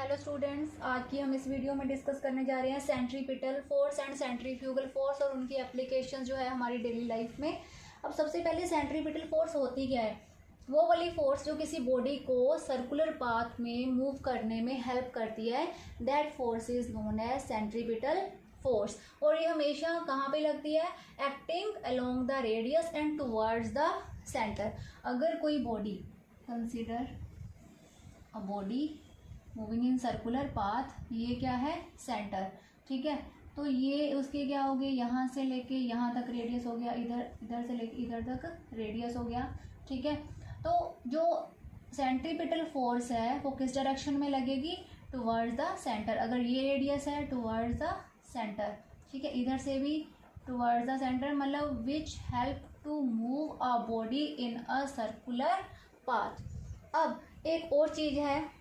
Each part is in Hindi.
हेलो स्टूडेंट्स, आज की हम इस वीडियो में डिस्कस करने जा रहे हैं centripetal force and centrifugal force और उनकी एप्लीकेशन जो है हमारी डेली लाइफ में। अब सबसे पहले सेंट्रीपिटल फोर्स होती क्या है? वो वाली फोर्स जो किसी बॉडी को सर्कुलर पाथ में मूव करने में हेल्प करती है, that force is known as centripetal force. और ये हमेशा कहाँ पे लगती है? Acting along the radius and towards the centre. अगर कोई body, consider a body moving in circular path, ये क्या है? सेंटर। ठीक है, तो ये उसके क्या हो गए, यहाँ से लेके यहाँ तक रेडियस हो गया, इधर से लेके इधर तक रेडियस हो गया। ठीक है, तो जो सेंट्रीपिटल फोर्स है वो किस डायरेक्शन में लगेगी? Towards the centre. अगर ये रेडियस है टुवर्ड्स द सेंटर, ठीक है, इधर से भी टुवर्ड्स द सेंटर, मतलब which help to move a body in a circular path. अब एक और चीज़ है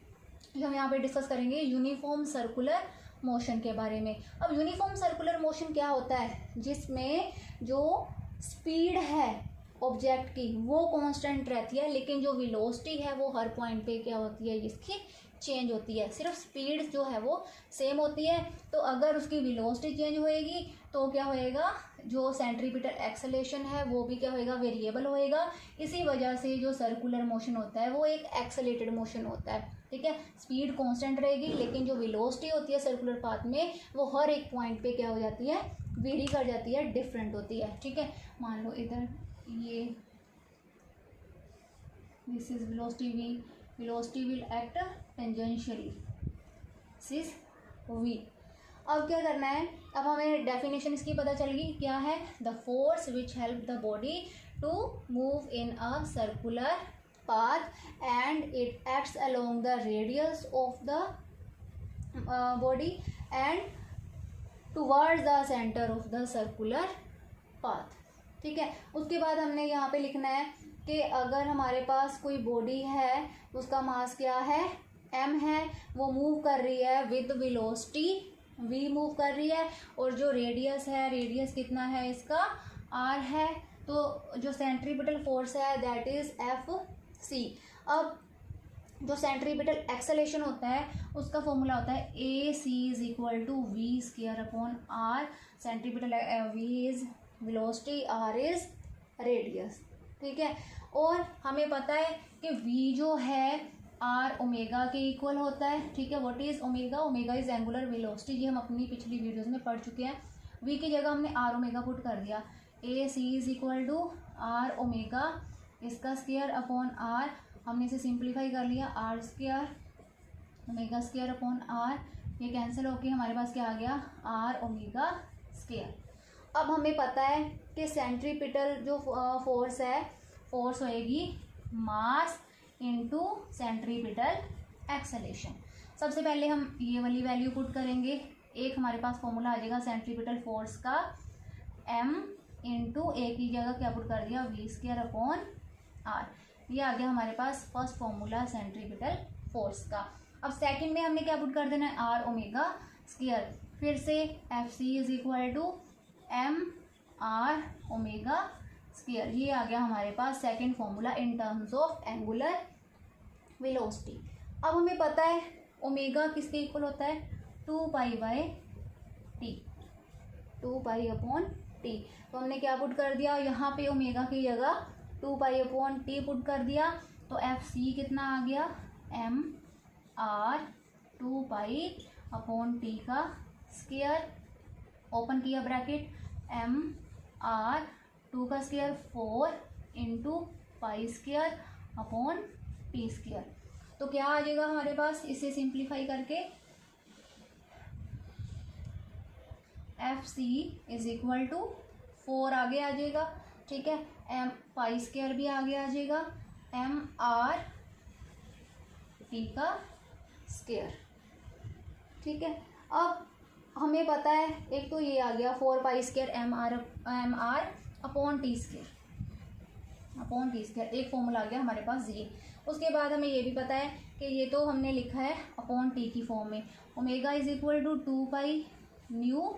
जो हम यहाँ पे डिस्कस करेंगे, यूनिफॉर्म सर्कुलर मोशन के बारे में। अब यूनिफॉर्म सर्कुलर मोशन क्या होता है? जिसमें जो स्पीड है ऑब्जेक्ट की वो कांस्टेंट रहती है, लेकिन जो वेलोसिटी है वो हर पॉइंट पे क्या होती है, इसकी चेंज होती है। सिर्फ स्पीड जो है वो सेम होती है। तो अगर उसकी वेलोसिटी चेंज होएगी तो क्या होएगा, जो सेंट्रीपिटल एक्सेलेरेशन है वो भी क्या होएगा, वेरिएबल होएगा। इसी वजह से जो सर्कुलर मोशन होता है वो एक एक्सेलेटेड मोशन होता है। ठीक है, स्पीड कांस्टेंट रहेगी, लेकिन जो वेलोसिटी होती है सर्कुलर पाथ में वो हर एक पॉइंट पे क्या हो जाती है, वेरी कर जाती है, डिफरेंट होती है। ठीक है, मान लो इधर ये this is velocity will act tangentially, this is v। अब क्या करना है, अब हमें डेफिनेशन इसकी पता चल गई क्या है, the force which help the body to move in a circular path and it acts along the radius of the body and towards the center of the circular path। ठीक है, उसके बाद हमने यहाँ पे लिखना है कि अगर हमारे पास कोई बॉडी है उसका मास क्या है, m है, वो मूव कर रही है विद वेलोसिटी v मूव कर रही है, और जो रेडियस है, रेडियस कितना है इसका, r है, तो जो सेंट्रीपिटल फोर्स है दैट इज Fc। अब जो सेंट्रीपिटल एक्सेलेरेशन होता है उसका फॉर्मूला होता है AC is equal to V square upon R. Centripetal v is velocity, r is radius. ठीक है, और हमें पता है कि v जो है r ओमेगा के इक्वल होता है। ठीक है, what is omega? Omega is angular velocity, ये हम अपनी पिछली वीडियोस में पढ़ चुके हैं। v की जगह हमने r ओमेगा पुट कर दिया। AC is equal to r omega, इसका स्क्वायर अपॉन r, हमने इसे सिंप्लीफाई कर लिया, r square omega square upon r, ये कैंसिल होके हमारे पास क्या आ गया, r ओमेगा स्क्वायर। अब हमें पता है कि सेंट्रीपिटल जो फोर्स है, फोर्स होएगी मास इनटू सेंट्रीपिटल एक्सेलेरेशन। सबसे पहले हम ये वाली वैल्यू पुट करेंगे। एक हमारे पास फॉर्मूला आ जाएगा सेंट्रीपिटल फोर्स का, m इंटू ए की जगह क्या पुट कर दिया, वी स्क्वायर अपॉन आर। ये आ गया हमारे पास फर्स्ट फॉर्मूला सेंट्रीपिटल फोर्स का। अब सेकंड में हमने क्या पुट कर देना है, आर ओमेगा स्क्वायर। फिर से Fc is equal to M R omega square. ये आ गया हमारे पास second formula in terms of angular velocity. अब हमें पता है ओमेगा किसके इक्वल होता है, 2 pi by T, 2 pi upon T. तो हमने क्या पुट कर दिया, यहाँ पे ओमेगा की जगह 2 पाई अपॉन टी पुट कर दिया, तो Fc कितना आ गया, M R 2 pi upon T का स्क्वायर, ओपन किया ब्रैकेट, एम आर 2 का square 4 into pi square upon T square. तो क्या आ जाएगा हमारे पास, इसे सिंप्लीफाई करके Fc इज इक्वल टू 4 आगे आ जाएगा। ठीक है, एम पाई स्क्वायर भी आगे आ जाएगा, एम आर टी का स्क्वायर। ठीक है, अब हमें पता है एक तो ये आ गया 4 pi square M R upon T square, upon T square, एक फॉर्मूला आ गया हमारे पास ये। उसके बाद हमें ये भी पता है कि ये तो हमने लिखा है अपॉन टी की फॉर्म में, omega is equal to 2 pi nu,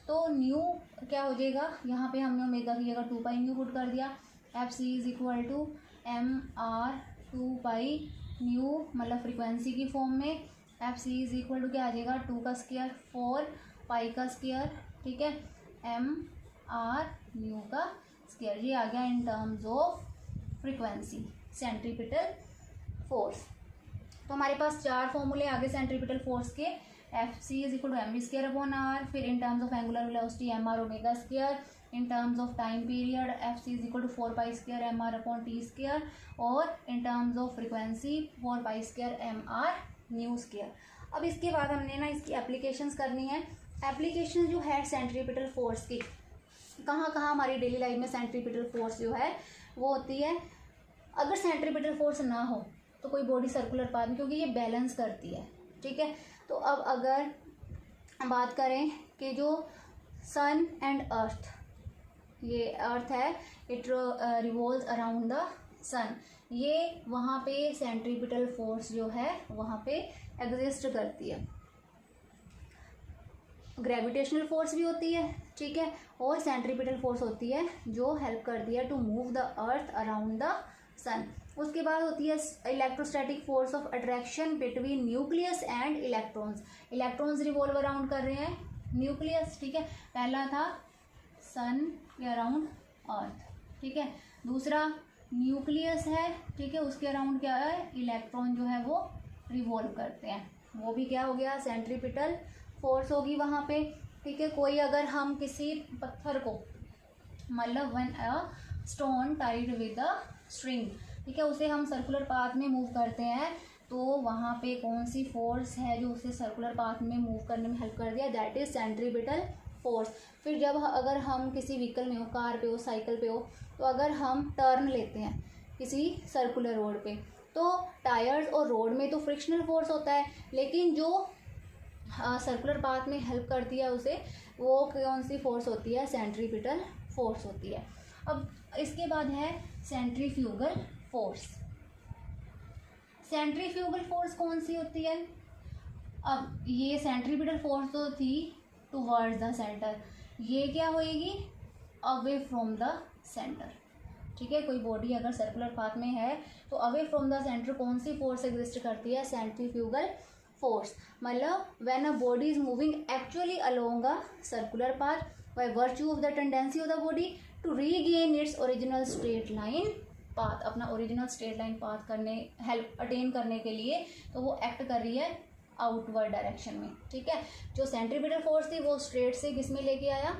तो न्यू क्या हो जाएगा, यहाँ पे हमने ओमेगा की जगह 2 पाई न्यू पुट कर दिया। Fc is equal to M R 2 pi nu, मतलब फ्रीक्वेंसी की फॉर्म में F C is equal to क्या आ जाएगा, 2 का स्क्वायर 4 पाई का स्क्वायर, ठीक है, एम आर न्यू का स्क्वायर। ये आ गया in terms of frequency centripetal force. तो हमारे पास 4 फॉर्मूले आगे सेंट्रीपिटल फोर्स के, F C is equal to M V square upon R, फिर in terms of angular velocity M R omega square, in terms of time period F C is equal to 4 pi square M R upon T square, और in terms of frequency 4 pi square M R nu square. अब इसके बाद हमने ना इसकी एप्लीकेशंस करनी है। एप्लीकेशन जो है सेंट्रीपिटल फोर्स की, कहाँ कहाँ हमारी डेली लाइफ में सेंट्रीपिटल फोर्स जो है वो होती है। अगर सेंट्रीपिटल फोर्स ना हो तो कोई बॉडी सर्कुलर पाथ में, क्योंकि ये बैलेंस करती है, ठीक है। तो अब अगर हम बात करें कि जो सन एंड अर्थ, ये अर्थ है, इट रिवॉल्व्स अराउंड द सन, ये वहाँ पे सेंट्रीपिटल फोर्स जो है वहाँ पे एग्जिस्ट करती है। ग्रेविटेशनल फोर्स भी होती है, ठीक है, और सेंट्रीपिटल फोर्स होती है जो हेल्प करती है to move the earth around the sun. उसके बाद होती है electrostatic force of attraction between nucleus and electrons. Electrons revolve around कर रहे हैं न्यूक्लियस, ठीक है, पहला था सन के अराउंड अर्थ, ठीक है, दूसरा न्यूक्लियस है, ठीक है, उसके अराउंड क्या है, इलेक्ट्रॉन जो है वो रिवॉल्व करते हैं, वो भी क्या हो गया, सेंट्रीपिटल फोर्स होगी वहाँ पे, ठीक है। कोई अगर हम किसी पत्थर को, मतलब when a stone tied with a string, ठीक है, उसे हम सर्कुलर पाथ में मूव करते हैं, तो वहाँ पे कौन सी फोर्स है जो उसे सर्कुलर पाथ में मूव करने में हेल्प कर दिया, दैट इज सेंट्रीपिटल फोर्स। फिर जब अगर हम किसी व्हीकल में हो, कार पे हो, साइकिल पे हो, तो अगर हम टर्न लेते हैं किसी सर्कुलर रोड पे, तो टायर्स और रोड में तो फ्रिक्शनल फोर्स होता है, लेकिन जो सर्कुलर पाथ में हेल्प करती है उसे, वो कौन सी फोर्स होती है, सेंट्रीपिटल फोर्स होती है। अब इसके बाद है सेंट्रीफ्यूगल फोर्स। सेंट्रीफ्यूगल फोर्स कौन सी होती है, अब ये सेंट्रीपिटल फोर्स तो थी टुवर्ड्स द सेंटर, ये क्या होएगी, अवे फ्रॉम द सेंटर, ठीक है। कोई बॉडी अगर सर्कुलर पाथ में है तो अवे फ्रॉम द सेंटर कौन सी फोर्स एग्जिस्ट करती है, सेंट्रीफ्यूगल फोर्स। मतलब when a body is moving actually along a circular path by virtue of the tendency of the body to regain its original straight line path, अपना ओरिजिनल स्ट्रेट लाइन पाथ करने, हेल्प अटेन करने के लिए, तो वो एक्ट कर रही है आउटवर्ड डायरेक्शन में, ठीक है। जो सेंट्रीपिटल फोर्स थी वो स्ट्रेट से किस में लेके आया,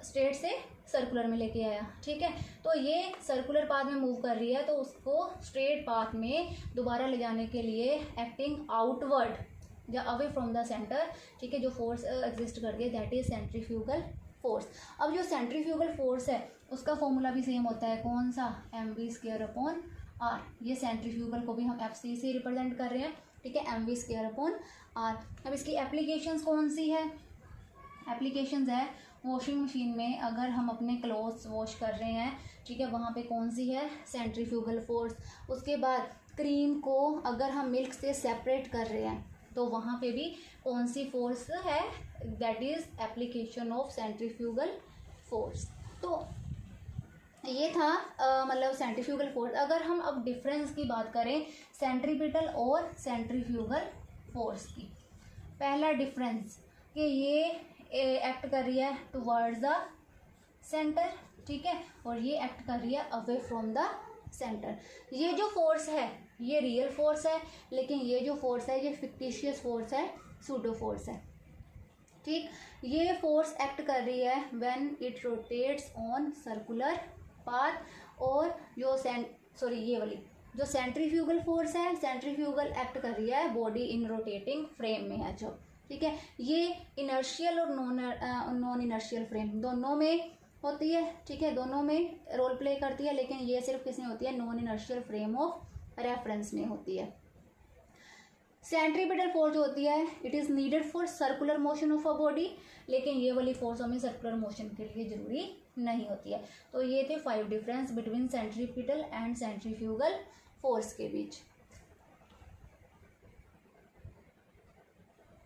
स्ट्रेट से सर्कुलर में लेके आया, ठीक है। तो ये सर्कुलर पाथ में मूव कर रही है, तो उसको स्ट्रेट पाथ में दोबारा ले जाने के लिए एक्टिंग आउटवर्ड या अवे फ्रॉम द सेंटर, ठीक है, जो फोर्स एग्जिस्ट कर रही है, दैट इज सेंट्रीफ्यूगल फोर्स। अब जो सेंट्रीफ्यूगल फोर्स है उसका फॉर्मूला भी सेम होता है, कौन सा, M V square upon R. ये सेंट्रीफ्यूगल को भी हम एफ सी से रिप्रेजेंट कर रहे हैं, ठीक है, M V square upon R. अब इसकी एप्लीकेशंस कौन सी है, एप्लीकेशंस है वॉशिंग मशीन में अगर हम अपने क्लोथ्स वॉश कर रहे हैं, ठीक है, वहाँ पे कौन सी है, सेंट्रीफ्यूगल फोर्स। उसके बाद क्रीम को अगर हम मिल्क से सेपरेट कर रहे हैं तो वहाँ पे भी कौन सी फोर्स है, that is application of centrifugal force. तो ये था मतलब सेंट्रीफ्यूगल फोर्स। अगर हम अब डिफरेंस की बात करें सेंट्रीपिटल और सेंट्रीफ्यूगल फोर्स की, पहला डिफरेंस कि ये एक्ट कर रही है टुवर्ड्स द सेंटर, ठीक है, और ये एक्ट कर रही है अवे फ्रॉम द सेंटर। ये जो फोर्स है ये रियल फोर्स है, लेकिन ये जो फोर्स है ये फिक्टिशियस फोर्स है, सूडो फोर्स है, ठीक। ये फोर्स एक्ट कर रही है when it rotates on circular path, और जो ये वाली जो सेंट्रीफ्यूगल फोर्स है, सेंट्रीफ्यूगल एक्ट कर रही है बॉडी इन रोटेटिंग फ्रेम में है जो, ठीक है। ये इनर्शियल और नॉन इनर्शियल फ्रेम दोनों में होती है, ठीक है, दोनों में रोल प्ले करती है, लेकिन ये सिर्फ किसमें होती है, non inertial frame of reference में होती है। सेंट्रीपिटल फोर्स जो होती है it is needed for circular motion of a body, लेकिन ये वाली फोर्स हमें सर्कुलर मोशन के लिए जरूरी नहीं होती है। तो ये थे 5 difference between centripetal and centrifugal force के बीच।